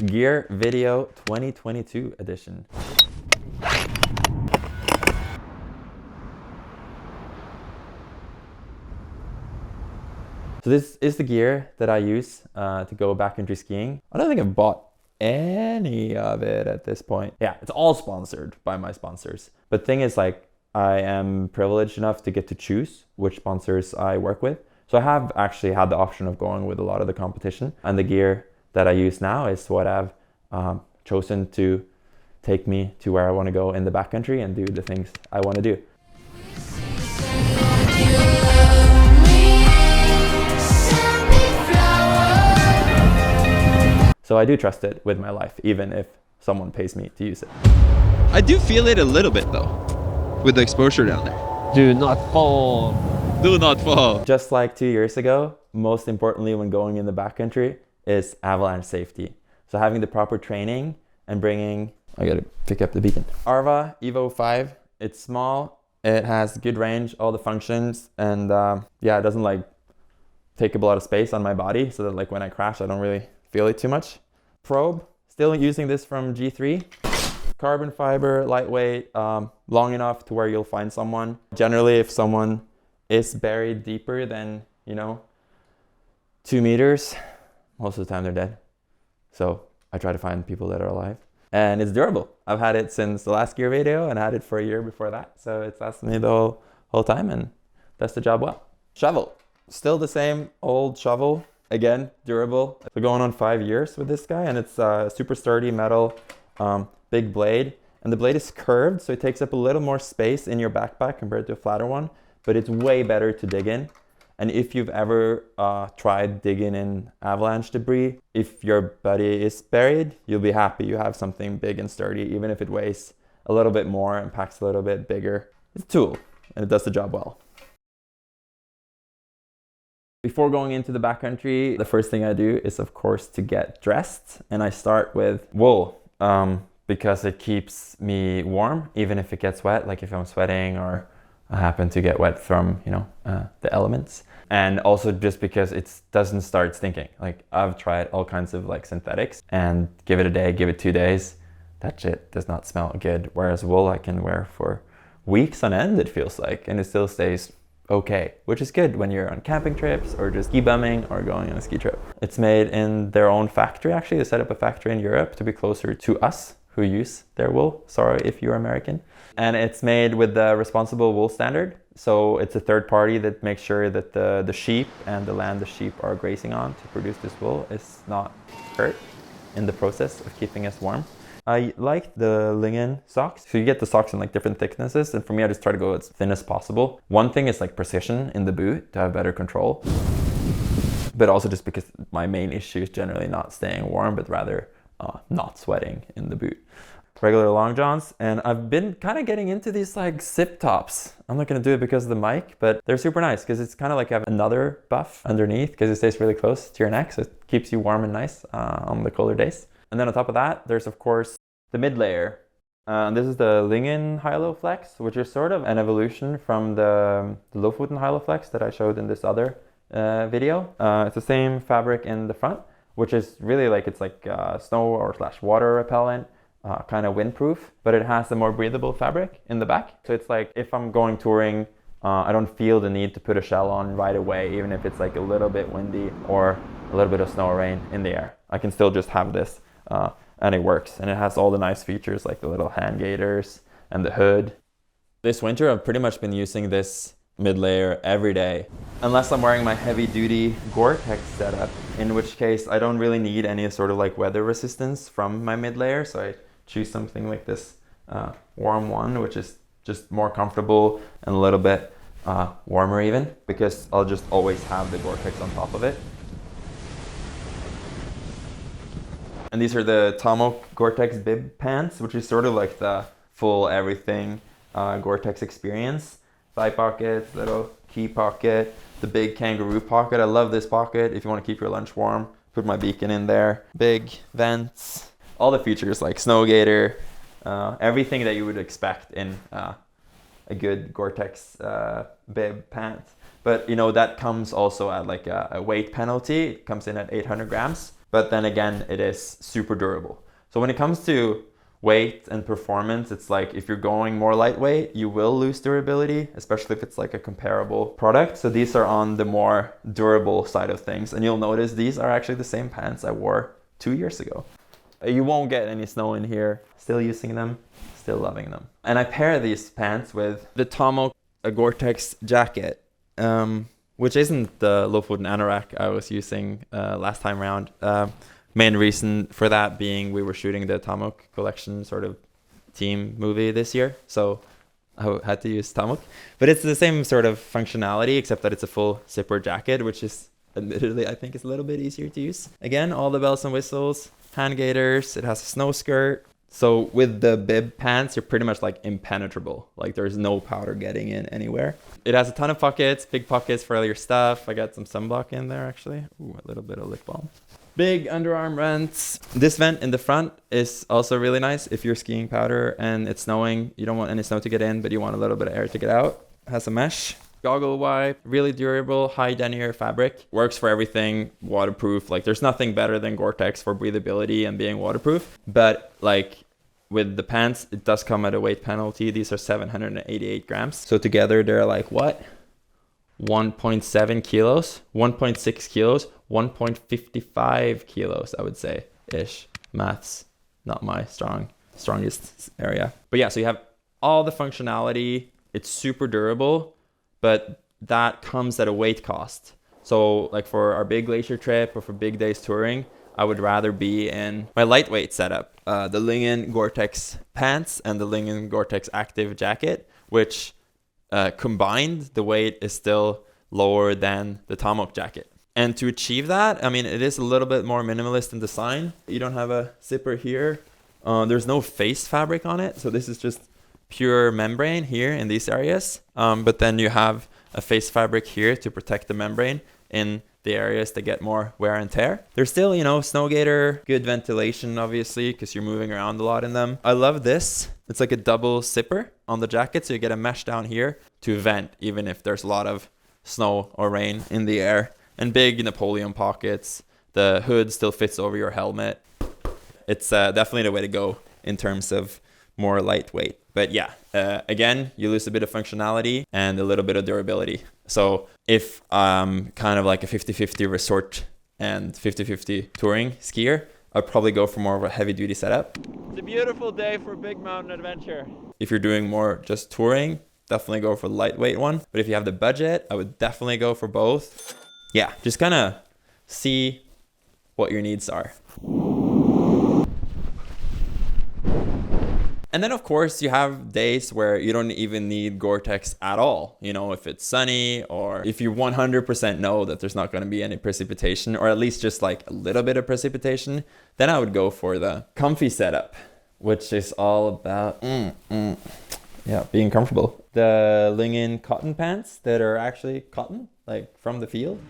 Gear Video 2022 edition. So this is the gear that I use to go backcountry skiing. I don't think I've bought any of it at this point. Yeah, it's all sponsored by my sponsors. But thing is, like, I am privileged enough to get to choose which sponsors I work with. So I have actually had the option of going with a lot of the competition, and the gear that I use now is what I've chosen to take me to where I want to go in the backcountry and do the things I want to do. So I do trust it with my life, even if someone pays me to use it. I do feel it a little bit though, with the exposure down there. Do not fall. Do not fall. Just like 2 years ago, most importantly when going in the backcountry is avalanche safety. So having the proper training and bringing, I gotta pick up the beacon. Arva Evo 5, it's small, it has good range, all the functions, and yeah, it doesn't like take up a lot of space on my body, so that like when I crash, I don't really feel it too much. Probe, still using this from G3. Carbon fiber, lightweight, long enough to where you'll find someone. Generally, if someone is buried deeper than, 2 meters, most of the time they're dead. So I try to find people that are alive. And it's durable. I've had it since the last gear video and I had it for a year before that. So it's lasted me the whole time and does the job well. Shovel, still the same old shovel. Again, durable. We're going on 5 years with this guy, and it's super sturdy metal, big blade. And the blade is curved, so it takes up a little more space in your backpack compared to a flatter one, but it's way better to dig in. And if you've ever tried digging in avalanche debris, if your buddy is buried, you'll be happy you have something big and sturdy, even if it weighs a little bit more and packs a little bit bigger. It's a tool, and it does the job well. Before going into the backcountry, the first thing I do is, of course, to get dressed. And I start with wool because it keeps me warm, even if it gets wet, like if I'm sweating or I happen to get wet from, the elements. And also just because it doesn't start stinking. Like I've tried all kinds of like synthetics and give it a day, give it 2 days. That shit does not smell good. Whereas wool I can wear for weeks on end, it feels like, and it still stays okay, which is good when you're on camping trips or just ski bumming or going on a ski trip. It's made in their own factory. Actually, they set up a factory in Europe to be closer to us who use their wool. Sorry if you're American. And it's made with the responsible wool standard. So it's a third party that makes sure that the sheep and the land the sheep are grazing on to produce this wool is not hurt in the process of keeping us warm. I like the linen socks. So you get the socks in like different thicknesses. And for me, I just try to go as thin as possible. One thing is like precision in the boot to have better control. But also just because my main issue is generally not staying warm, but rather not sweating in the boot. Regular long johns. And I've been kind of getting into these like zip tops. I'm not going to do it because of the mic, but they're super nice because it's kind of like you have another buff underneath because it stays really close to your neck. So it keeps you warm and nice on the colder days. And then on top of that, there's of course the mid layer. This is the Lingen Hilo Flex, which is sort of an evolution from the Lofoten Hilo Flex that I showed in this other video. It's the same fabric in the front, which is really like, it's like snow or / water repellent, kind of windproof, but it has a more breathable fabric in the back. So it's like if I'm going touring, I don't feel the need to put a shell on right away, even if it's like a little bit windy or a little bit of snow or rain in the air. I can still just have this. And it works, and it has all the nice features like the little hand gaiters and the hood. This winter I've pretty much been using this mid layer every day, unless I'm wearing my heavy duty Gore-Tex setup, in which case I don't really need any sort of like weather resistance from my mid layer, so I choose something like this warm one, which is just more comfortable and a little bit warmer even, because I'll just always have the Gore-Tex on top of it. And these are the Tomo Gore-Tex bib pants, which is sort of like the full everything Gore-Tex experience. Thigh pockets, little key pocket, the big kangaroo pocket. I love this pocket if you want to keep your lunch warm. Put my beacon in there. Big vents. All the features like snow gaiter, everything that you would expect in a good Gore-Tex bib pant. But that comes also at like a weight penalty. It comes in at 800 grams. but then again, it is super durable. So when it comes to weight and performance, it's like if you're going more lightweight, you will lose durability, especially if it's like a comparable product. So these are on the more durable side of things. And you'll notice these are actually the same pants I wore 2 years ago. You won't get any snow in here. Still using them, still loving them. And I pair these pants with the Tomok Gore-Tex jacket, which isn't the Lofoten anorak I was using last time around. Main reason for that being we were shooting the Tomok collection sort of team movie this year, so I had to use Tomok. But it's the same sort of functionality, except that it's a full zipper jacket, which is admittedly, I think, is a little bit easier to use. Again, all the bells and whistles, hand gaiters, it has a snow skirt. So with the bib pants, you're pretty much like impenetrable. Like there's no powder getting in anywhere. It has a ton of pockets, big pockets for all your stuff. I got some sunblock in there actually. Ooh, a little bit of lip balm. Big underarm vents. This vent in the front is also really nice. If you're skiing powder and it's snowing, you don't want any snow to get in, but you want a little bit of air to get out. It has a mesh. Goggle wipe, really durable, high denier fabric. Works for everything, waterproof. Like there's nothing better than Gore-Tex for breathability and being waterproof. But like with the pants, it does come at a weight penalty. These are 788 grams. So together they're like what? 1.7 kilos, 1.6 kilos, 1.55 kilos, I would say, ish. Maths, not my strongest area. But yeah, so you have all the functionality. It's super durable, but that comes at a weight cost. So like for our big glacier trip or for big days touring, I would rather be in my lightweight setup, the Lingen Gore-Tex pants and the Lingen Gore-Tex active jacket, which combined, the weight is still lower than the Tomok jacket. And to achieve that, I mean, it is a little bit more minimalist in design. You don't have a zipper here. There's no face fabric on it. So this is just pure membrane here in these areas. But then you have a face fabric here to protect the membrane in the areas that get more wear and tear. There's still, you know, snow gaiter, good ventilation, obviously, because you're moving around a lot in them. I love this. It's like a double zipper on the jacket, so you get a mesh down here to vent, even if there's a lot of snow or rain in the air. And big Napoleon pockets. The hood still fits over your helmet. It's definitely the way to go in terms of more lightweight. But yeah, again, you lose a bit of functionality and a little bit of durability. So if I'm kind of like a 50-50 resort and 50-50 touring skier, I'd probably go for more of a heavy duty setup. It's a beautiful day for a big mountain adventure. If you're doing more just touring, definitely go for the lightweight one. But if you have the budget, I would definitely go for both. Yeah, just kind of see what your needs are. And then, of course, you have days where you don't even need Gore-Tex at all. You know, if it's sunny or if you 100% know that there's not going to be any precipitation, or at least just like a little bit of precipitation, then I would go for the comfy setup, which is all about being comfortable. The Lingen cotton pants that are actually cotton, like from the field.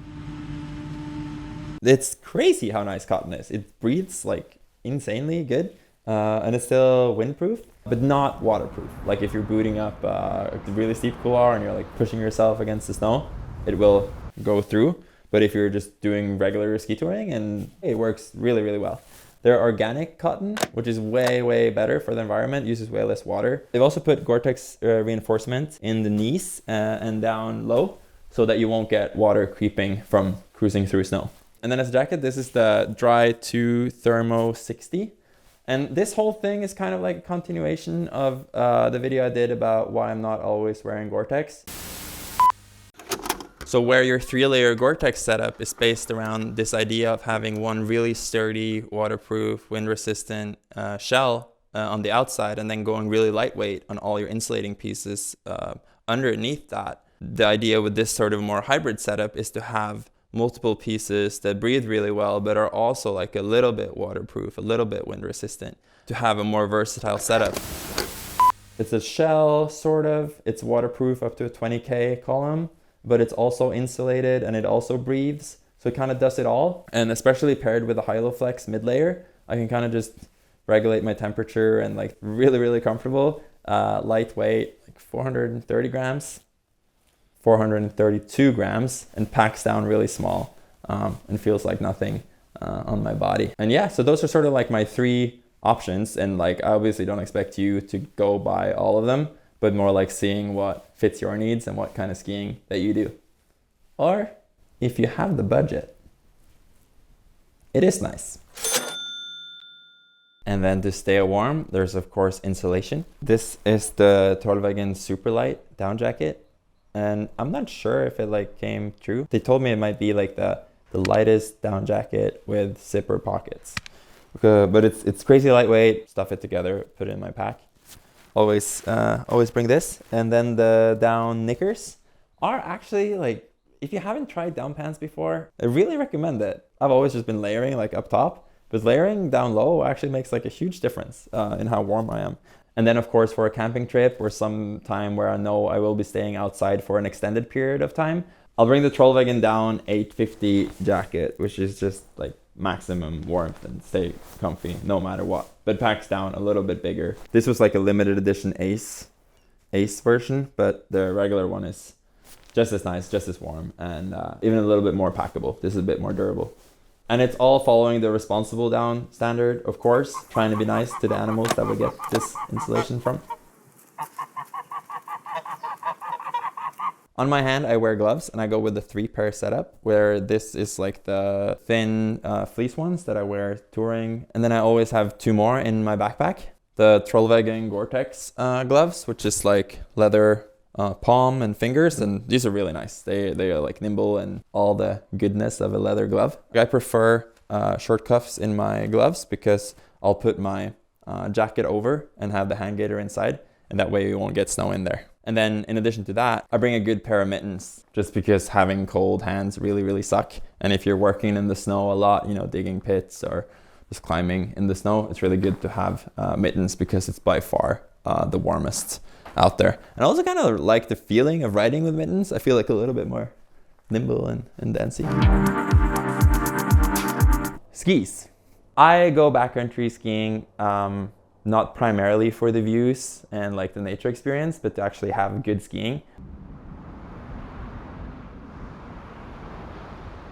It's crazy how nice cotton is. It breathes like insanely good. And it's still windproof, but not waterproof. Like if you're booting up a really steep couloir and you're like pushing yourself against the snow, it will go through. But if you're just doing regular ski touring, and it works really, really well. They're organic cotton, which is way, way better for the environment, uses way less water. They've also put Gore-Tex reinforcement in the knees and down low so that you won't get water creeping from cruising through snow. And then as a jacket, this is the Dry 2 Thermo 60. And this whole thing is kind of like a continuation of the video I did about why I'm not always wearing Gore-Tex. So where your 3-layer Gore-Tex setup is based around this idea of having one really sturdy, waterproof, wind-resistant shell on the outside, and then going really lightweight on all your insulating pieces underneath that. The idea with this sort of more hybrid setup is to have multiple pieces that breathe really well, but are also like a little bit waterproof, a little bit wind resistant, to have a more versatile setup. It's a shell, sort of. It's waterproof up to a 20K column, but it's also insulated and it also breathes. So it kind of does it all. And especially paired with a Hyloflex mid layer, I can kind of just regulate my temperature and like really, really comfortable. Lightweight, like 430 grams. 432 grams, and packs down really small and feels like nothing on my body. And yeah, so those are sort of like my 3 options. And like, I obviously don't expect you to go buy all of them, but more like seeing what fits your needs and what kind of skiing that you do. Or if you have the budget, it is nice. And then to stay warm, there's of course insulation. This is the Trollveggen Superlight down jacket. And I'm not sure if it like came true. They told me it might be like the lightest down jacket with zipper pockets. But it's crazy lightweight. Stuff it together, put it in my pack. Always bring this. And then the down knickers are actually like, if you haven't tried down pants before, I really recommend it. I've always just been layering like up top, but layering down low actually makes like a huge difference in how warm I am. And then of course for a camping trip or some time where I know I will be staying outside for an extended period of time, I'll bring the Trollveggen down 850 jacket, which is just like maximum warmth and stay comfy no matter what, but packs down a little bit bigger. This was like a limited edition Ace version, but the regular one is just as nice, just as warm, and even a little bit more packable. This is a bit more durable. And it's all following the responsible down standard, of course, trying to be nice to the animals that we get this insulation from. On my hand, I wear gloves, and I go with the 3-pair setup, where this is like the thin fleece ones that I wear touring. And then I always have 2 more in my backpack. The Trollveggen Gore-Tex gloves, which is like leather palm and fingers, and these are really nice. They are like nimble and all the goodness of a leather glove. I prefer short cuffs in my gloves because I'll put my jacket over and have the hand gaiter inside, and that way you won't get snow in there. And then in addition to that, I bring a good pair of mittens just because having cold hands really suck. And if you're working in the snow a lot, you know, digging pits or just climbing in the snow, it's really good to have mittens because it's by far the warmest out there. And I also kind of like the feeling of riding with mittens. I feel like a little bit more nimble and dancy. Skis. I go backcountry skiing not primarily for the views and like the nature experience, but to actually have good skiing.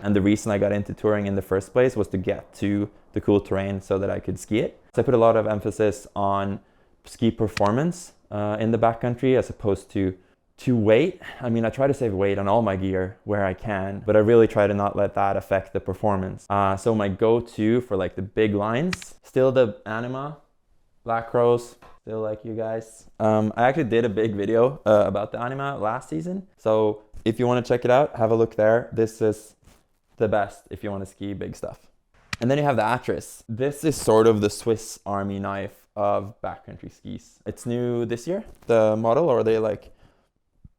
And the reason I got into touring in the first place was to get to the cool terrain so that I could ski it. So I put a lot of emphasis on ski performance in the backcountry as opposed to weight. I mean, I try to save weight on all my gear where I can, but I really try to not let that affect the performance. So my go-to for like the big lines, still the Anima, Black Rose, still like you guys. I actually did a big video about the Anima last season. So if you want to check it out, have a look there. This is the best if you want to ski big stuff. And then you have the Atris. This is sort of the Swiss Army knife of backcountry skis. It's new this year, the model, or they like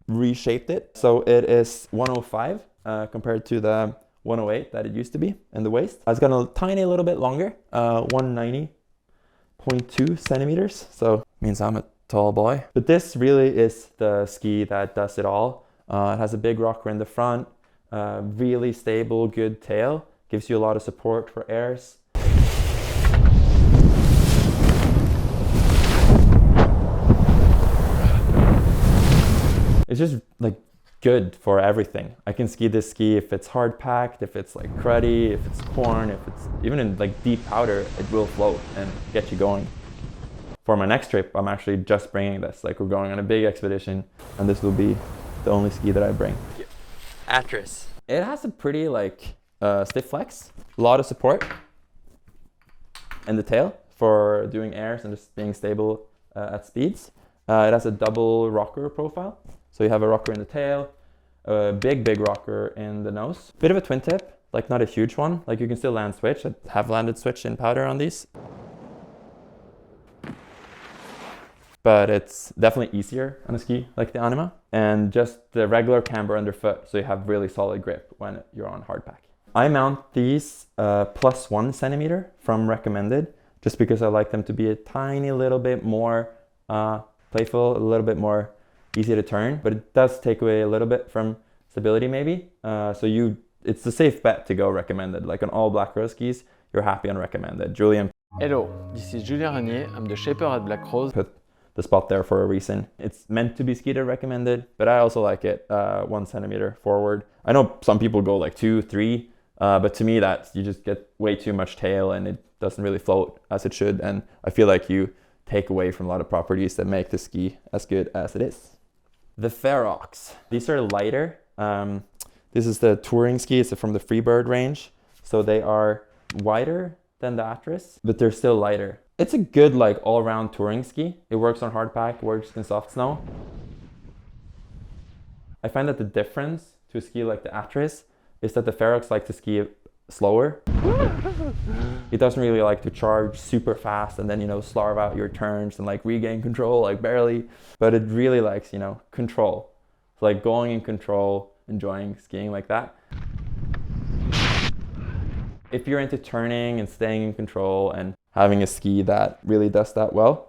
reshaped it. So it is 105 compared to the 108 that it used to be in the waist. It's got a tiny little bit longer, 190.2 centimeters. So it means I'm a tall boy. But this really is the ski that does it all. It has a big rocker in the front, really stable, good tail, gives you a lot of support for airs. It's just like good for everything. I can ski this ski if it's hard packed, if it's like cruddy, if it's corn, if it's even in like deep powder, it will float and get you going. For my next trip, I'm actually just bringing this. Like we're going on a big expedition and this will be the only ski that I bring. Atris. It has a pretty like stiff flex, a lot of support in the tail for doing airs and just being stable at speeds. It has a double rocker profile. So you have a rocker in the tail, a big rocker in the nose. Bit of a twin tip, like not a huge one. Like you can still land switch. I have landed switch in powder on these. But it's definitely easier on a ski like the Anima. And just the regular camber underfoot, so you have really solid grip when you're on hardpack. I mount these +1 centimeter from recommended, just because I like them to be a tiny little bit more playful, a little bit more easy to turn, but it does take away a little bit from stability maybe. It's a safe bet to go recommended. Like on all Black Rose skis, you're happy on recommended. Julian. Hello, this is Julien Renier. I'm the shaper at Black Rose. Put the spot there for a reason. It's meant to be skied recommended, but I also like it 1 centimeter forward. I know some people go like 2, 3 But to me, you just get way too much tail and it doesn't really float as it should. And I feel like you take away from a lot of properties that make the ski as good as it is. The Ferox. These are lighter. This is the touring ski. It's from the Freebird range. So they are wider than the Atris, but they're still lighter. It's a good like all-around touring ski. It works on hardpack, works in soft snow. I find that the difference to a ski like the Atris is that the Ferox likes to ski slower. It doesn't really like to charge super fast and then, you know, slarve out your turns and like regain control like barely, but it really likes, you know, control. So like going in control, enjoying skiing like that. If you're into turning and staying in control and having a ski that really does that well,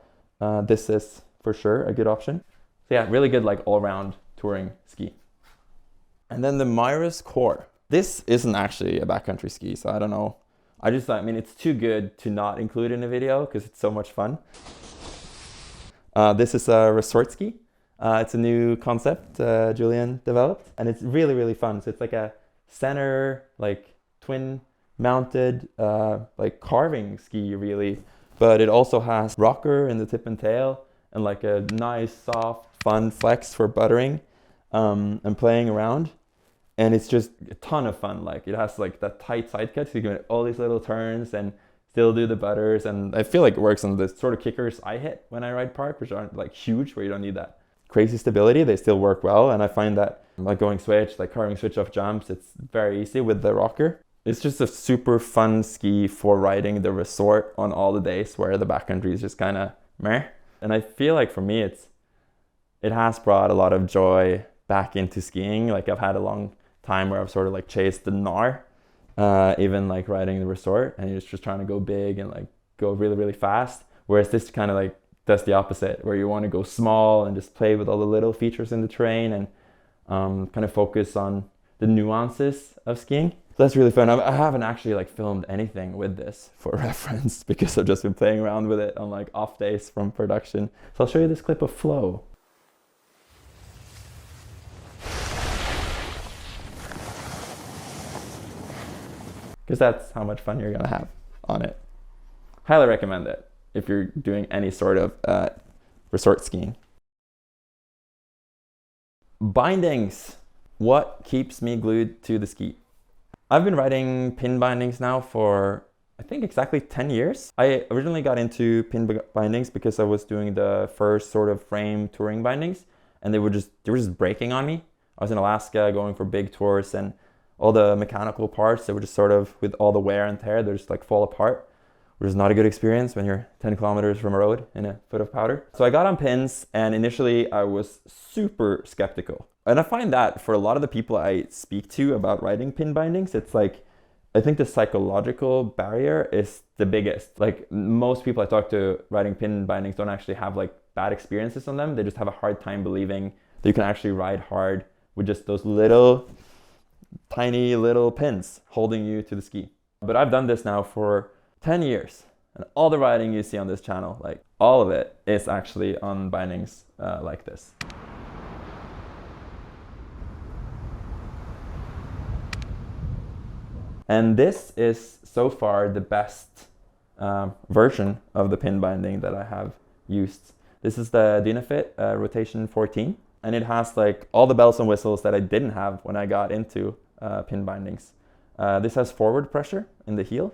this is for sure a good option. So yeah, really good like all-around touring ski. And then the Myris Core. This isn't actually a backcountry ski, so I don't know. I mean, it's too good to not include in a video because it's so much fun. This is a resort ski. It's a new concept Julian developed, and it's really, really fun. So it's like a center, like twin mounted, like carving ski really, but it also has rocker in the tip and tail and like a nice, soft, fun flex for buttering and playing around. And it's just a ton of fun. Like it has like that tight side cut, so you can make all these little turns and still do the butters. And I feel like it works on the sort of kickers I hit when I ride park, which aren't like huge, where you don't need that crazy stability. They still work well. And I find that like going switch, like carving switch off jumps, it's very easy with the rocker. It's just a super fun ski for riding the resort on all the days where the backcountry is just kind of meh. And I feel like for me, it has brought a lot of joy back into skiing. Like I've had a long time where I've sort of like chased the gnar, even like riding the resort, and you're just trying to go big and like go really, really fast. Whereas this kind of like does the opposite, where you want to go small and just play with all the little features in the terrain and kind of focus on the nuances of skiing. So that's really fun. I haven't actually like filmed anything with this for reference because I've just been playing around with it on like off days from production. So I'll show you this clip of flow. Because that's how much fun you're gonna have on it. Highly recommend it if you're doing any sort of resort skiing. Bindings. What keeps me glued to the ski? I've been riding pin bindings now for I think exactly 10 years. I originally got into pin bindings because I was doing the first sort of frame touring bindings, and they were just breaking on me. I was in Alaska going for big tours, and all the mechanical parts, they were just sort of, with all the wear and tear, they just like fall apart, which is not a good experience when you're 10 kilometers from a road in a foot of powder. So I got on pins, and initially I was super skeptical. And I find that for a lot of the people I speak to about riding pin bindings, it's like, I think the psychological barrier is the biggest. Like most people I talk to riding pin bindings don't actually have like bad experiences on them. They just have a hard time believing that you can actually ride hard with just those little tiny little pins holding you to the ski. But I've done this now for 10 years, and all the riding you see on this channel, like all of it, is actually on bindings like this. And this is so far the best version of the pin binding that I have used. This is the Dynafit Rotation 14, and it has like all the bells and whistles that I didn't have when I got into pin bindings. This has forward pressure in the heel,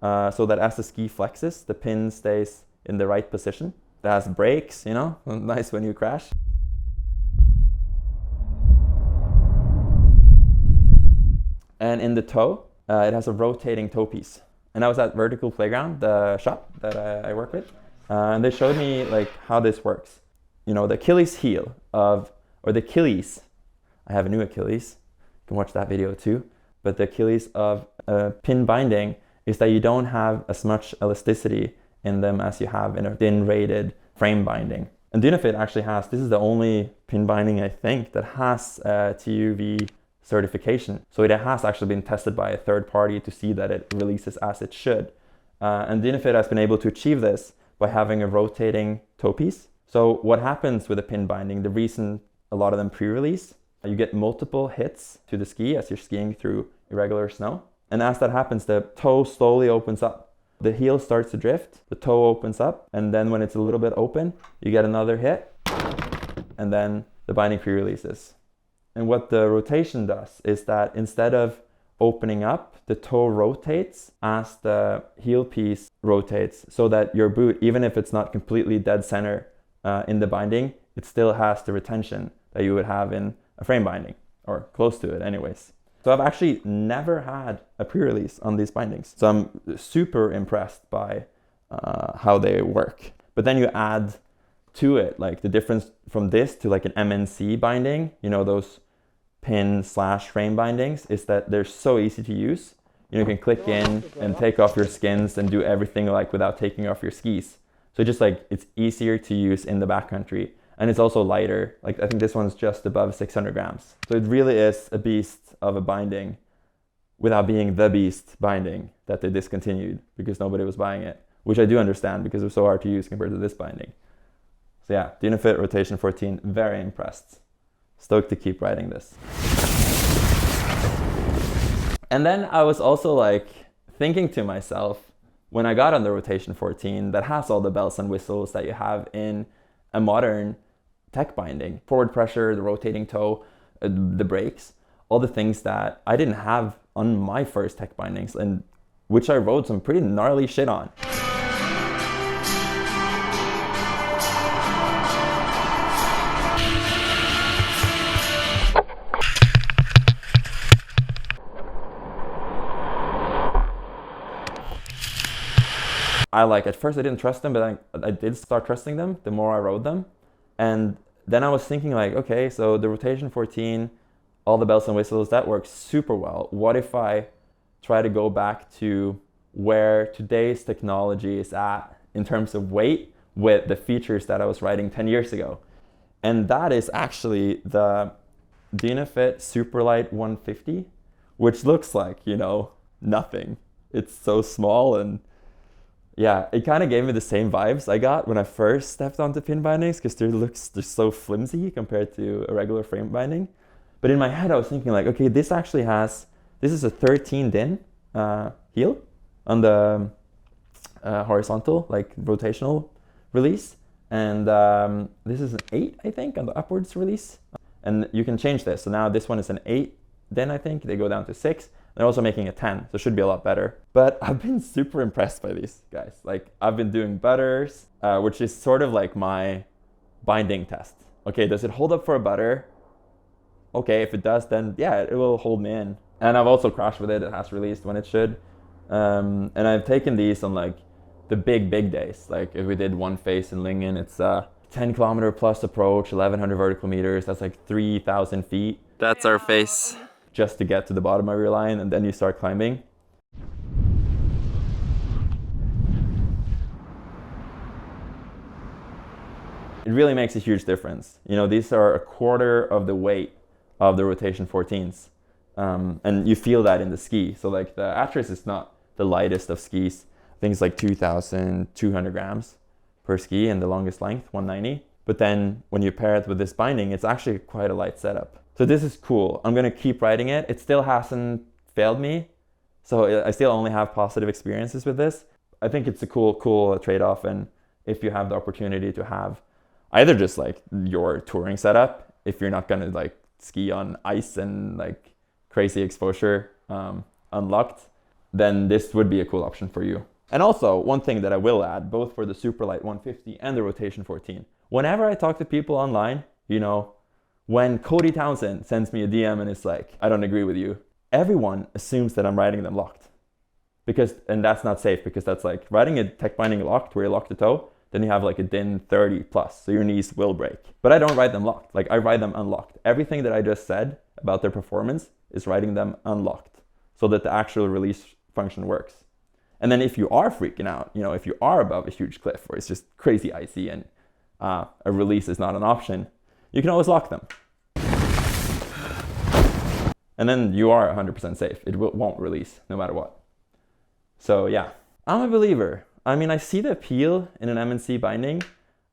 so that as the ski flexes, the pin stays in the right position. It has brakes, you know, nice when you crash. And in the toe, it has a rotating toe piece. And I was at Vertical Playground, the shop that I work with, and they showed me like how this works. You know, the Achilles heel or the Achilles, I have a new Achilles, you can watch that video too, but the Achilles of pin binding is that you don't have as much elasticity in them as you have in a thin rated frame binding. And Dynafit actually has, this is the only pin binding I think that has TUV certification. So it has actually been tested by a third party to see that it releases as it should. And Dynafit has been able to achieve this by having a rotating toe piece. So what happens with a pin binding, the reason a lot of them pre-release, you get multiple hits to the ski as you're skiing through irregular snow. And as that happens, the toe slowly opens up. The heel starts to drift, the toe opens up, and then when it's a little bit open, you get another hit, and then the binding pre-releases. And what the rotation does is that instead of opening up, the toe rotates as the heel piece rotates, so that your boot, even if it's not completely dead center in the binding, it still has the retention that you would have in a frame binding, or close to it anyways. So I've actually never had a pre-release on these bindings. So I'm super impressed by how they work. But then you add to it, like the difference from this to like an MNC binding, you know, those pin/frame bindings, is that they're so easy to use. You can click in and take off your skins and do everything like without taking off your skis. So just like it's easier to use in the backcountry. And it's also lighter. Like I think this one's just above 600 grams. So it really is a beast of a binding without being the beast binding that they discontinued because nobody was buying it, which I do understand because it was so hard to use compared to this binding. So yeah, Dynafit Rotation 14, very impressed. Stoked to keep riding this. And then I was also like thinking to myself, when I got on the Rotation 14 that has all the bells and whistles that you have in a modern tech binding, forward pressure, the rotating toe, the brakes, all the things that I didn't have on my first tech bindings, and which I rode some pretty gnarly shit on. At first I didn't trust them, but I did start trusting them the more I rode them. And then I was thinking like, okay, so the Rotation 14, all the bells and whistles, that works super well. What if I try to go back to where today's technology is at in terms of weight with the features that I was riding 10 years ago? And that is actually the Dynafit Superlight 150, which looks like, you know, nothing. It's so small, and yeah, it kind of gave me the same vibes I got when I first stepped onto pin bindings, because they're so flimsy compared to a regular frame binding. But in my head, I was thinking like, okay, this is a 13 din heel on the horizontal, like rotational release. And this is an 8, I think, on the upwards release. And you can change this. So now this one is an 8 din, I think. They go down to 6. They're also making a 10, so it should be a lot better. But I've been super impressed by these guys. Like I've been doing butters, which is sort of like my binding test. Okay, does it hold up for a butter? Okay, if it does, then yeah, it will hold me in. And I've also crashed with it. It has released when it should. And I've taken these on like the big days. Like if we did one face in Lingen, it's 10 kilometer plus approach, 1100 vertical meters. That's like 3,000 feet. That's our face. Just to get to the bottom of your line, and then you start climbing. It really makes a huge difference. You know, these are a quarter of the weight of the Rotation 14s. And you feel that in the ski. So like the Atris is not the lightest of skis. I think it's like 2,200 grams per ski, and the longest length, 190. But then when you pair it with this binding, it's actually quite a light setup. So this is cool. I'm gonna keep riding it. It still hasn't failed me. So I still only have positive experiences with this. I think it's a cool trade-off. And if you have the opportunity to have either just like your touring setup, if you're not gonna like ski on ice and like crazy exposure unlocked, then this would be a cool option for you. And also one thing that I will add, both for the Superlight 150 and the Rotation 14, whenever I talk to people online, you know, when Cody Townsend sends me a DM and it's like, I don't agree with you, everyone assumes that I'm riding them locked. And that's not safe, because that's like riding a tech binding locked where you lock the toe, then you have like a DIN 30 plus, so your knees will break. But I don't ride them locked, like I ride them unlocked. Everything that I just said about their performance is riding them unlocked, so that the actual release function works. And then if you are freaking out, you know, if you are above a huge cliff where it's just crazy icy and a release is not an option, you can always lock them. And then you are 100% safe. It won't release no matter what. So yeah, I'm a believer. I mean, I see the appeal in an MNC binding,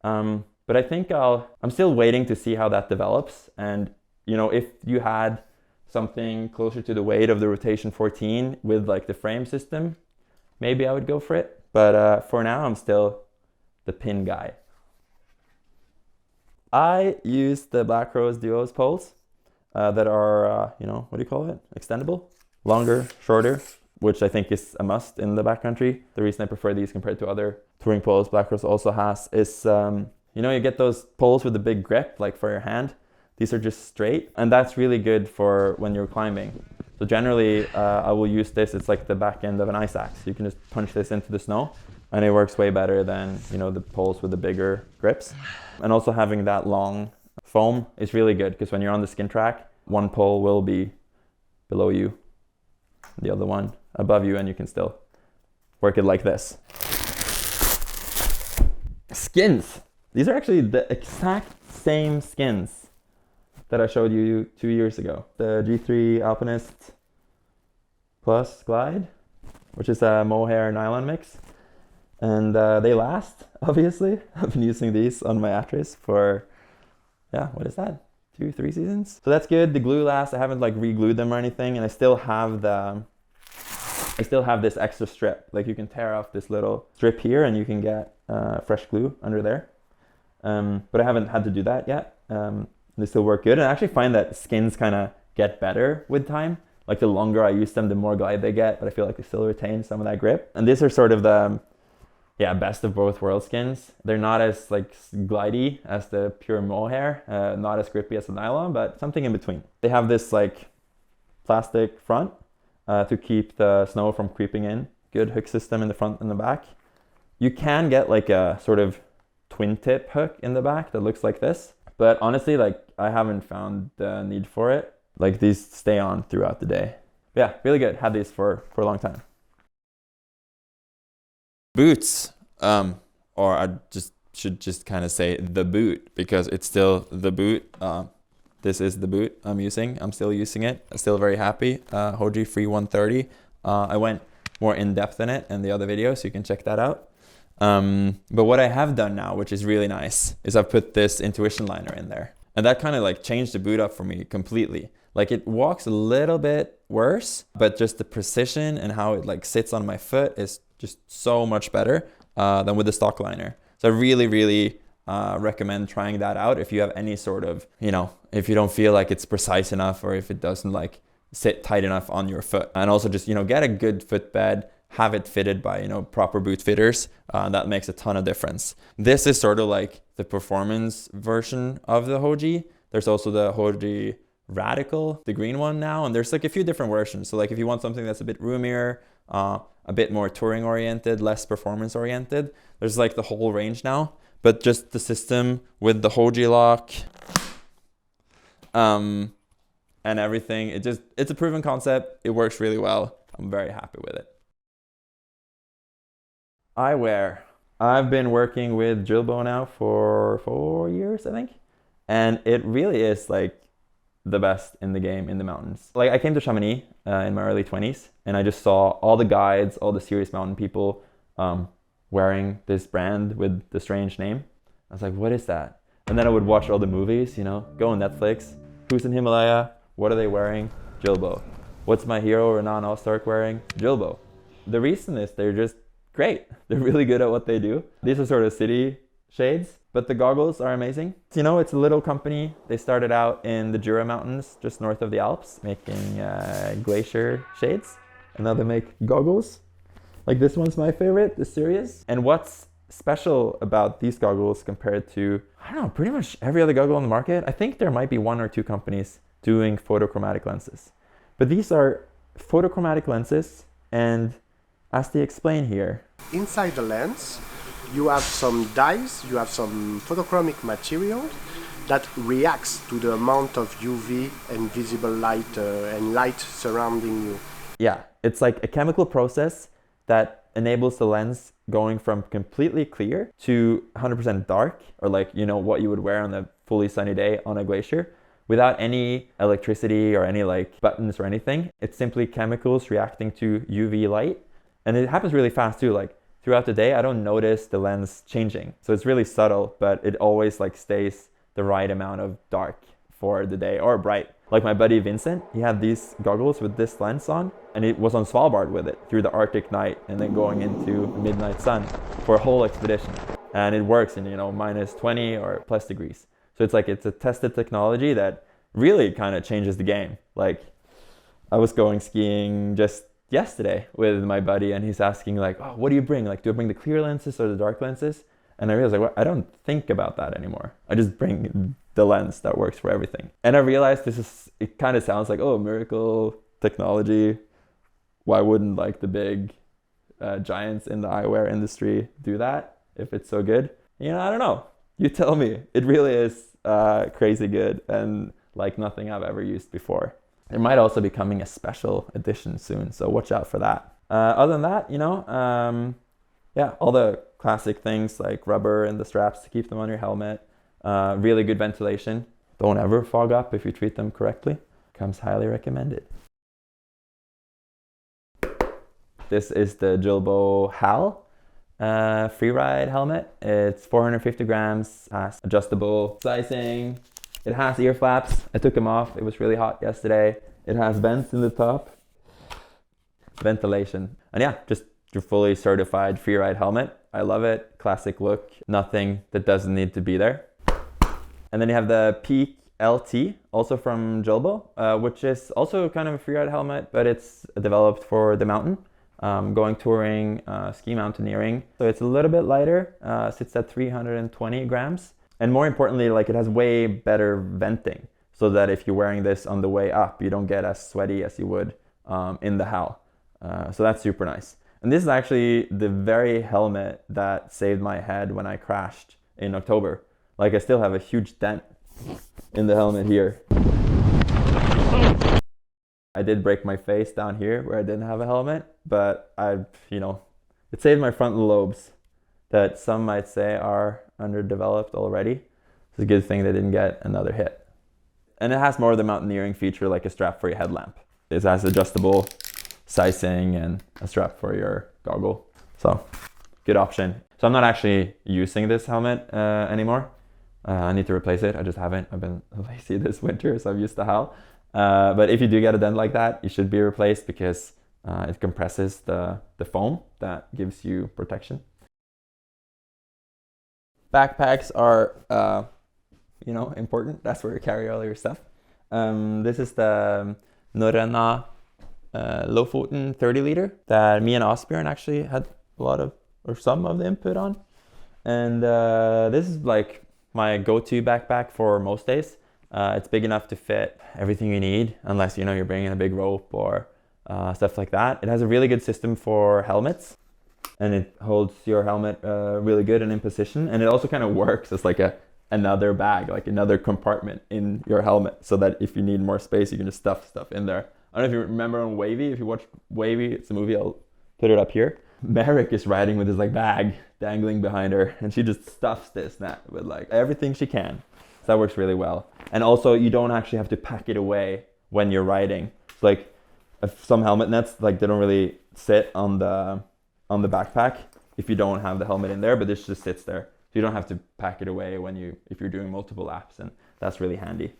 but I think I'm still waiting to see how that develops. And you know, if you had something closer to the weight of the Rotation 14 with like the frame system, maybe I would go for it. But for now, I'm still the pin guy. I use the Black Rose Duos poles that are, you know, what do you call it? Extendable? Longer, shorter, which I think is a must in the backcountry. The reason I prefer these compared to other touring poles Black Rose also has is, you know, you get those poles with the big grip, like for your hand. These are just straight, and that's really good for when you're climbing. So generally, I will use this. It's like the back end of an ice axe. You can just punch this into the snow, and it works way better than, you know, the poles with the bigger grips. And also having that long foam is really good, because when you're on the skin track, one pole will be below you, the other one above you, and you can still work it like this. Skins. These are actually the exact same skins that I showed you 2 years ago. The G3 Alpinist Plus Glide, which is a mohair nylon mix. And they last, obviously. I've been using these on my Atris for, yeah, what is that? 2-3 seasons. So that's good. The glue lasts. I haven't like re-glued them or anything, and I still have this extra strip. Like you can tear off this little strip here and you can get fresh glue under there. But I haven't had to do that yet. They still work good, and I actually find that skins kind of get better with time. Like the longer I use them, the more glide they get, but I feel like they still retain some of that grip. And these are sort of the best of both world skins. They're not as like glidey as the pure mohair, not as grippy as the nylon, but something in between. They have this like plastic front to keep the snow from creeping in. Good hook system in the front and the back. You can get like a sort of twin tip hook in the back that looks like this. But honestly, like I haven't found the need for it. Like these stay on throughout the day. But yeah, really good. Had these for a long time. Boots, or I should just kind of say the boot, because it's still the boot. This is the boot I'm using. I'm still using it. I'm still very happy. Hoji Free 130. I went more in depth in it in the other video, so you can check that out. But what I have done now, which is really nice, is I've put this Intuition liner in there. And that kind of like changed the boot up for me completely. Like it walks a little bit worse, but just the precision and how it like sits on my foot is just so much better than with the stock liner. So I really, really recommend trying that out if you have any sort of, you know, if you don't feel like it's precise enough, or if it doesn't like sit tight enough on your foot. And also just, you know, get a good footbed. Have it fitted by, you know, proper boot fitters. That makes a ton of difference. This is sort of like the performance version of the Hoji. There's also the Hoji Radical, the green one now, and there's like a few different versions. So like if you want something that's a bit roomier, a bit more touring oriented, less performance oriented, there's like the whole range now. But just the system with the Hoji lock and everything, it's a proven concept. It works really well. I'm very happy with it. Eyewear. I've been working with Jilbo now for 4 years, I think. And it really is like the best in the game in the mountains. Like I came to Chamonix in my early 20s, and I just saw all the guides, all the serious mountain people wearing this brand with the strange name. I was like, what is that? And then I would watch all the movies, you know, go on Netflix. Who's in Himalaya? What are they wearing? Jilbo. What's my hero Renan Ostark wearing? Jilbo. The reason is they're just great. They're really good at what they do. These are sort of city shades, but the goggles are amazing. You know, it's a little company. They started out in the Jura Mountains, just north of the Alps, making glacier shades. And now they make goggles. Like this one's my favorite, the Sirius. And what's special about these goggles compared to, I don't know, pretty much every other goggle on the market? I think there might be 1 or 2 companies doing photochromatic lenses. But these are photochromatic lenses, and as they explain here, inside the lens, you have some dyes, you have some photochromic material that reacts to the amount of UV and visible light and light surrounding you. Yeah, it's like a chemical process that enables the lens going from completely clear to 100% dark, or like, you know, what you would wear on a fully sunny day on a glacier, without any electricity or any like buttons or anything. It's simply chemicals reacting to UV light. And it happens really fast too. Like throughout the day, I don't notice the lens changing. So it's really subtle, but it always like stays the right amount of dark for the day, or bright. Like my buddy Vincent, he had these goggles with this lens on, and he was on Svalbard with it through the Arctic night and then going into midnight sun for a whole expedition. And it works in, minus 20 or plus degrees. So it's like, it's a tested technology that really kind of changes the game. Like, I was going skiing just yesterday with my buddy, and he's asking like, oh, what do you bring? Like, do I bring the clear lenses or the dark lenses? And I realized like, well, I don't think about that anymore. I just bring the lens that works for everything. And I realized it kind of sounds like, oh, miracle technology. Why wouldn't like the big giants in the eyewear industry do that if it's so good? I don't know. You tell me. It really is crazy good and like nothing I've ever used before. It might also be coming a special edition soon, so watch out for that. Other than that, yeah, all the classic things like rubber and the straps to keep them on your helmet. Really good ventilation. Don't ever fog up if you treat them correctly. Comes highly recommended. This is the Jilbo HAL freeride helmet. It's 450 grams, has adjustable sizing. It has ear flaps. I took them off. It was really hot yesterday. It has vents in the top. Ventilation. And yeah, just your fully certified freeride helmet. I love it. Classic look. Nothing that doesn't need to be there. And then you have the Peak LT, also from Jilbo, which is also kind of a freeride helmet, but it's developed for the mountain. Going touring, ski mountaineering. So it's a little bit lighter, sits at 320 grams. And more importantly, like it has way better venting so that if you're wearing this on the way up, you don't get as sweaty as you would in the HAL. So that's super nice. And this is actually the very helmet that saved my head when I crashed in October. Like I still have a huge dent in the helmet here. I did break my face down here where I didn't have a helmet, but it saved my frontal lobes that some might say are underdeveloped already. It's a good thing they didn't get another hit. And it has more of the mountaineering feature, like a strap for your headlamp. It has adjustable sizing and a strap for your goggle. So good option. So I'm not actually using this helmet anymore. I need to replace it. I just haven't. I've been lazy this winter, so I've used the HAL. But if you do get a dent like that, it should be replaced because it compresses the foam that gives you protection. Backpacks are, important. That's where you carry all your stuff. This is the Norrøna Lofoten 30 liter that me and Asbjørn actually had some of the input on. And this is like my go-to backpack for most days. It's big enough to fit everything you need, unless you're bringing a big rope or stuff like that. It has a really good system for helmets, and it holds your helmet really good and in position. And it also kind of works as like another bag, like another compartment in your helmet, so that if you need more space, you can just stuff stuff in there. I don't know if you remember on Wavy. If you watch Wavy, it's a movie. I'll put it up here. Merrick is riding with his like bag dangling behind her, and she just stuffs this net with like everything she can. So that works really well. And also, you don't actually have to pack it away when you're riding. It's like some helmet nets, like they don't really sit on the backpack if you don't have the helmet in there, but this just sits there. So you don't have to pack it away if you're doing multiple laps, and that's really handy.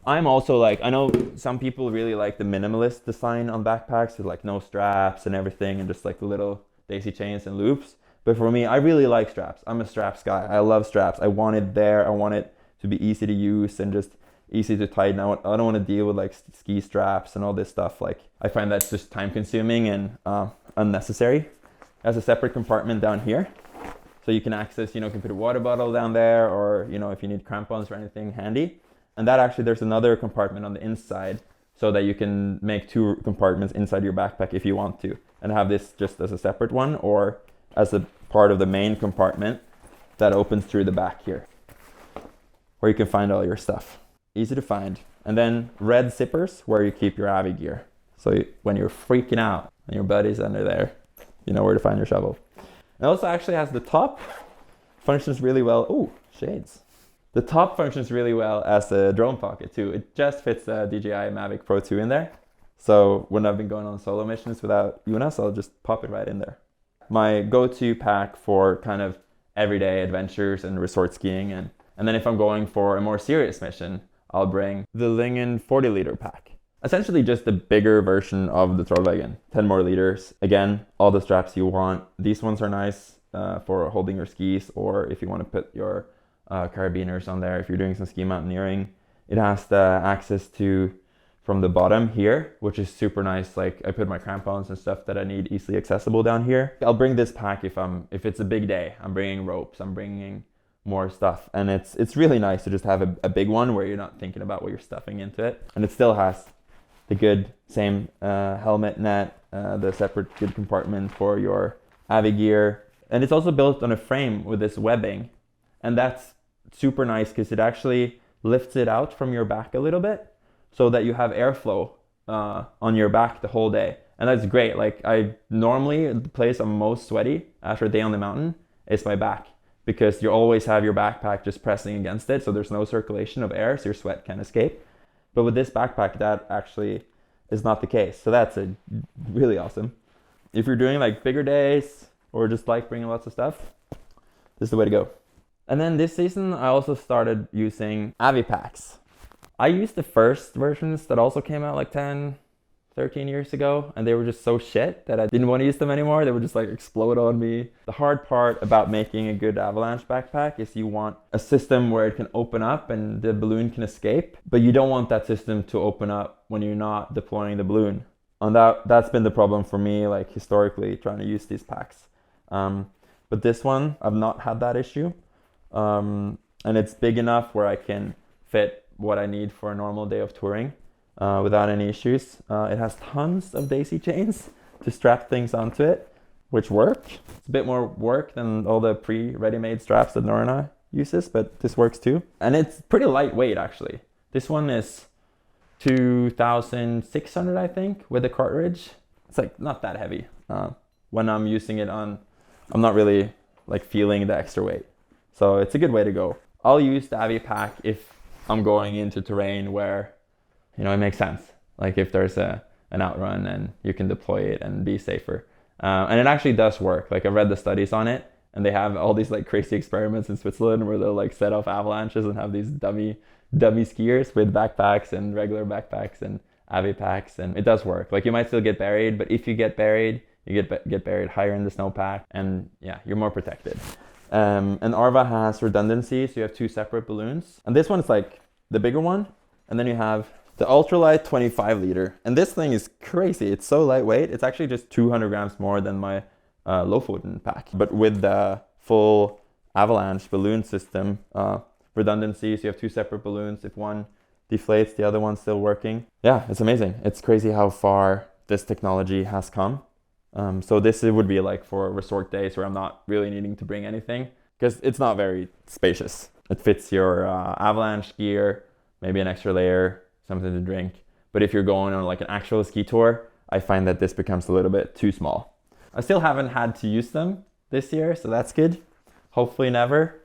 I'm also like, I know some people really like the minimalist design on backpacks with like no straps and everything and just like the little daisy chains and loops. But for me, I really like straps. I'm a straps guy. I love straps. I want it there. I want it to be easy to use and just easy to tighten. I don't want to deal with like ski straps and all this stuff. Like I find that's just time consuming and unnecessary. It has a separate compartment down here. So you can access, you can put a water bottle down there, or, if you need crampons or anything handy. And that actually, there's another compartment on the inside so that you can make two compartments inside your backpack if you want to, and have this just as a separate one or as a part of the main compartment that opens through the back here, where you can find all your stuff. Easy to find. And then red zippers where you keep your Avi gear. So when you're freaking out and your buddy's under there, you know where to find your shovel. It also actually has the top, functions really well. Oh, shades. The top functions really well as a drone pocket too. It just fits a DJI Mavic Pro 2 in there. So when I've been going on solo missions without Jonas, I'll just pop it right in there. My go-to pack for kind of everyday adventures and resort skiing. And then if I'm going for a more serious mission, I'll bring the Lingen 40 liter pack. Essentially just the bigger version of the Trollwegen, 10 more liters. Again, all the straps you want. These ones are nice for holding your skis, or if you want to put your carabiners on there, if you're doing some ski mountaineering. It has the access to from the bottom here, which is super nice. Like I put my crampons and stuff that I need easily accessible down here. I'll bring this pack if it's a big day. I'm bringing ropes, I'm bringing more stuff, and it's really nice to just have a big one where you're not thinking about what you're stuffing into it. And it still has the good same helmet net, the separate good compartment for your Avi gear, and it's also built on a frame with this webbing, and that's super nice because it actually lifts it out from your back a little bit so that you have airflow on your back the whole day. And that's great. Like I normally, the place I'm most sweaty after a day on the mountain is my back, because you always have your backpack just pressing against it, so there's no circulation of air, so your sweat can escape. But with this backpack, that actually is not the case. So that's really awesome. If you're doing like bigger days or just like bringing lots of stuff, this is the way to go. And then this season, I also started using Avi packs. I used the first versions that also came out like 10, 13 years ago, and they were just so shit that I didn't want to use them anymore. They would just like explode on me. The hard part about making a good Avalanche backpack is you want a system where it can open up and the balloon can escape, but you don't want that system to open up when you're not deploying the balloon. And that's been the problem for me, like historically, trying to use these packs. But this one, I've not had that issue. And it's big enough where I can fit what I need for a normal day of touring without any issues. It has tons of daisy chains to strap things onto it, which work. It's a bit more work than all the pre-ready-made straps that Norrøna uses, but this works too. And it's pretty lightweight actually. This one is 2,600 I think with the cartridge. It's like not that heavy. When I'm using it on, I'm not really like feeling the extra weight. So it's a good way to go. I'll use the Avi pack if I'm going into terrain where, you know, it makes sense. Like if there's an outrun and you can deploy it and be safer. And it actually does work. Like I read the studies on it, and they have all these like crazy experiments in Switzerland where they'll like set off avalanches and have these dummy skiers with backpacks and regular backpacks and Avi packs, and it does work. Like you might still get buried, but if you get buried, you get buried higher in the snowpack, and yeah, you're more protected. And Arva has redundancy, so you have two separate balloons. And this one's like the bigger one, and then you have the ultralight 25 liter. And this thing is crazy. It's so lightweight. It's actually just 200 grams more than my Lofoten pack. But with the full Avalanche balloon system, redundancy, so you have two separate balloons. If one deflates, the other one's still working. Yeah, it's amazing. It's crazy how far this technology has come. So this would be like for resort days where I'm not really needing to bring anything, because it's not very spacious. It fits your Avalanche gear, maybe an extra layer, something to drink. But if you're going on like an actual ski tour, I find that this becomes a little bit too small. I still haven't had to use them this year, so that's good. Hopefully never.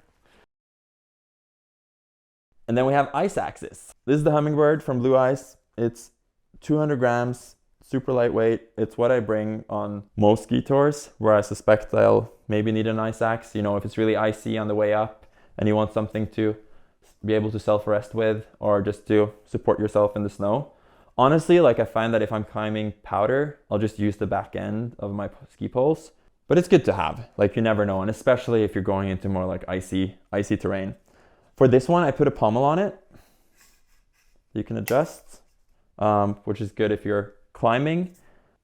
And then we have ice axes. This is the Hummingbird from Blue Ice. It's 200 grams, super lightweight. It's what I bring on most ski tours where I suspect I'll maybe need an ice axe. You know, if it's really icy on the way up and you want something to be able to self-rest with, or just to support yourself in the snow. Honestly, like I find that if I'm climbing powder, I'll just use the back end of my ski poles. But it's good to have, like you never know, and especially if you're going into more like icy terrain. For this one, I put a pommel on it. You can adjust, which is good if you're climbing.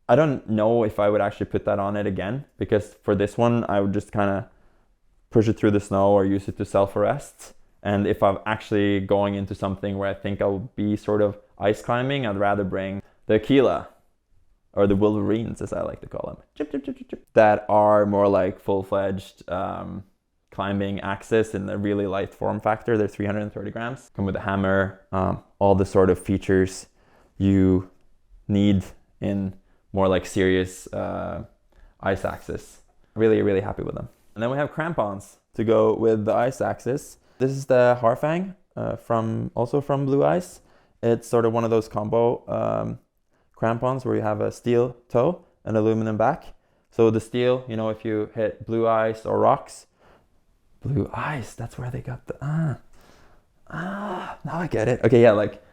I don't know if I would actually put that on it again, because for this one, I would just kind of push it through the snow or use it to self-arrest. And if I'm actually going into something where I think I'll be sort of ice climbing, I'd rather bring the Aquila, or the Wolverines as I like to call them, that are more like full-fledged climbing axes in a really light form factor. They're 330 grams, come with a hammer, all the sort of features you need in more like serious ice axes. Really, really happy with them. And then we have crampons to go with the ice axes. This is the Harfang also from Blue Ice. It's sort of one of those combo crampons where you have a steel toe and aluminum back. So the steel, you know, if you hit blue ice or rocks, blue ice, that's where they got the Now I get it. Okay, yeah, like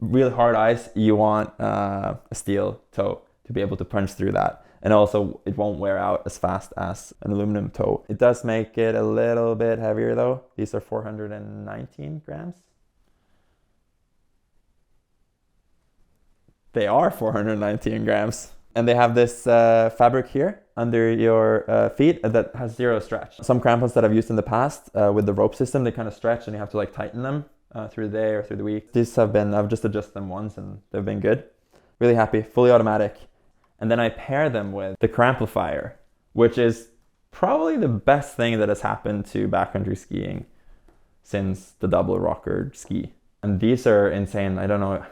really hard ice, you want a steel toe to be able to punch through that. And also, it won't wear out as fast as an aluminum toe. It does make it a little bit heavier though. These are 419 grams. They are 419 grams. And they have this fabric here under your feet that has zero stretch. Some crampons that I've used in the past with the rope system, they kind of stretch and you have to like tighten them through the day or through the week. These have been, I've just adjusted them once and they've been good. Really happy, fully automatic. And then I pair them with the cramplifier, which is probably the best thing that has happened to backcountry skiing since the double rocker ski. And these are insane. I don't know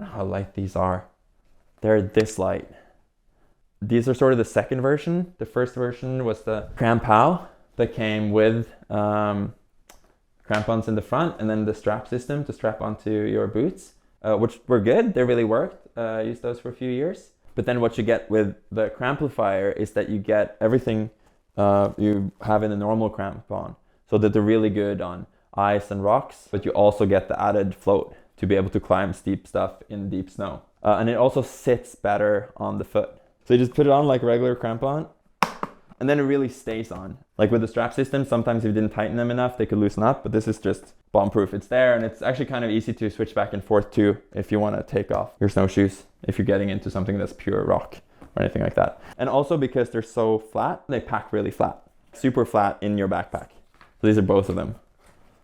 how light these are. They're this light. These are sort of the second version. The first version was the Crampow that came with crampons in the front and then the strap system to strap onto your boots, which were good. They really worked. I used those for a few years. But then what you get with the cramplifier is that you get everything you have in a normal crampon. So that they're really good on ice and rocks, but you also get the added float to be able to climb steep stuff in deep snow. And it also sits better on the foot. So you just put it on like a regular crampon, and then it really stays on. Like with the strap system, sometimes if you didn't tighten them enough, they could loosen up, but this is just bomb-proof. It's there, and it's actually kind of easy to switch back and forth too if you want to take off your snowshoes, if you're getting into something that's pure rock or anything like that. And also because they're so flat, they pack really flat, super flat in your backpack. So these are both of them.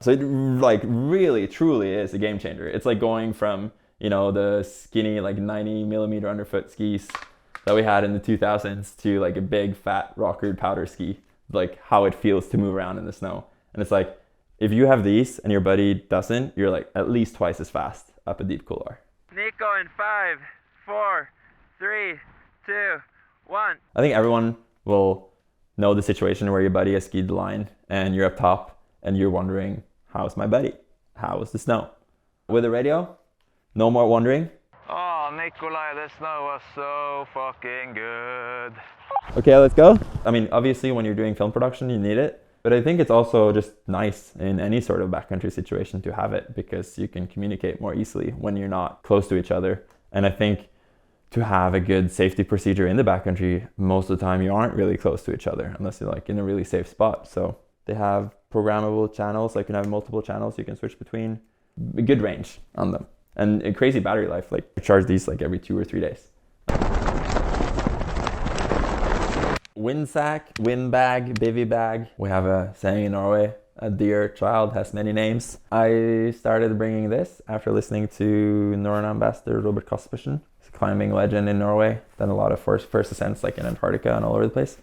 So it like really, truly is a game changer. It's like going from, you know, the skinny like 90 millimeter underfoot skis that we had in the 2000s to like a big fat rockered powder ski, like how it feels to move around in the snow. And it's like, if you have these and your buddy doesn't, you're like at least twice as fast up a deep couloir. Nico in 5, 4, 3, 2, 1. I think everyone will know the situation where your buddy has skied the line and you're up top and you're wondering, how's my buddy? How is the snow? With the radio, no more wondering. Oh, Nikolai, the snow was so fucking good. Okay, let's go. I mean, obviously when you're doing film production, you need it. But I think it's also just nice in any sort of backcountry situation to have it because you can communicate more easily when you're not close to each other. And I think to have a good safety procedure in the backcountry, most of the time you aren't really close to each other unless you're like in a really safe spot. So they have programmable channels, like you can have multiple channels you can switch between. A good range on them. And a crazy battery life, like you charge these like every 2 or 3 days. Wind sack, wind bag, bivy bag. We have a saying in Norway, a dear child has many names. I started bringing this after listening to Norrøn ambassador Robert Kaspersen. He's a climbing legend in Norway. Done a lot of first ascents like in Antarctica and all over the place.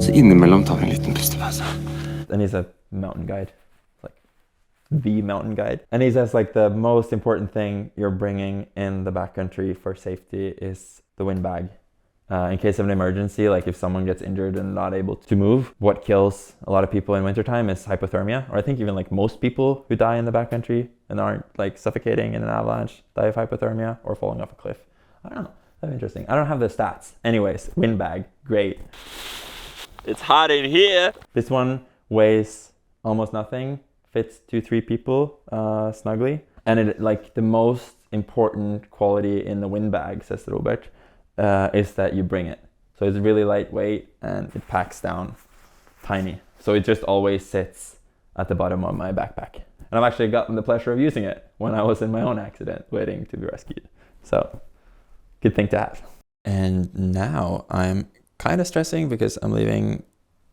Så innimellom tar vi en liten pustepause. And he's a mountain guide. The mountain guide. And he says like the most important thing you're bringing in the backcountry for safety is the wind bag. In case of an emergency, like if someone gets injured and not able to move, what kills a lot of people in wintertime is hypothermia. Or I think even like most people who die in the backcountry and aren't like suffocating in an avalanche die of hypothermia or falling off a cliff. I don't know. That's interesting. I don't have the stats. Anyways, wind bag, great. It's hot in here. This one weighs almost nothing. Fits 2-3 people snugly. And it like the most important quality in the wind bag, says Robert, is that you bring it. So it's really lightweight and it packs down tiny. So it just always sits at the bottom of my backpack. And I've actually gotten the pleasure of using it when I was in my own accident waiting to be rescued. So good thing to have. And now I'm kind of stressing because I'm leaving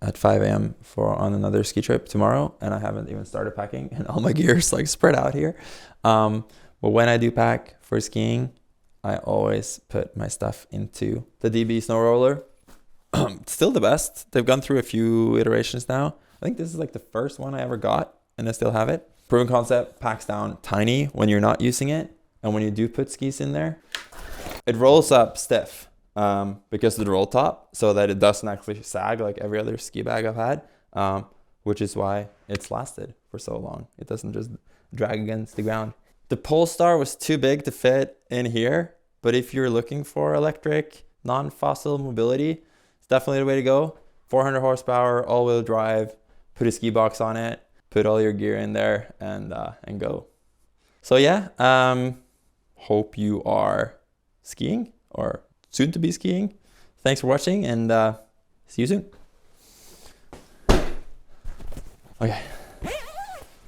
at 5 a.m. on another ski trip tomorrow, and I haven't even started packing, and all my gear is like spread out here. But when I do pack for skiing, I always put my stuff into the DB snow roller. Still the best. They've gone through a few iterations now. I think this is like the first one I ever got, and I still have it. Proven concept, packs down tiny when you're not using it, and when you do put skis in there, it rolls up stiff. Because of the roll top, so that it doesn't actually sag like every other ski bag I've had, which is why it's lasted for so long. It doesn't just drag against the ground. The Polestar was too big to fit in here, but if you're looking for electric, non-fossil mobility, it's definitely the way to go. 400 horsepower, all-wheel drive, put a ski box on it, put all your gear in there, and go. So yeah, hope you are skiing or soon to be skiing. Thanks for watching, and see you soon. Okay.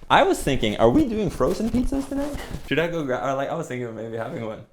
I was thinking, are we doing frozen pizzas tonight? Should I go grab? I was thinking of maybe having one.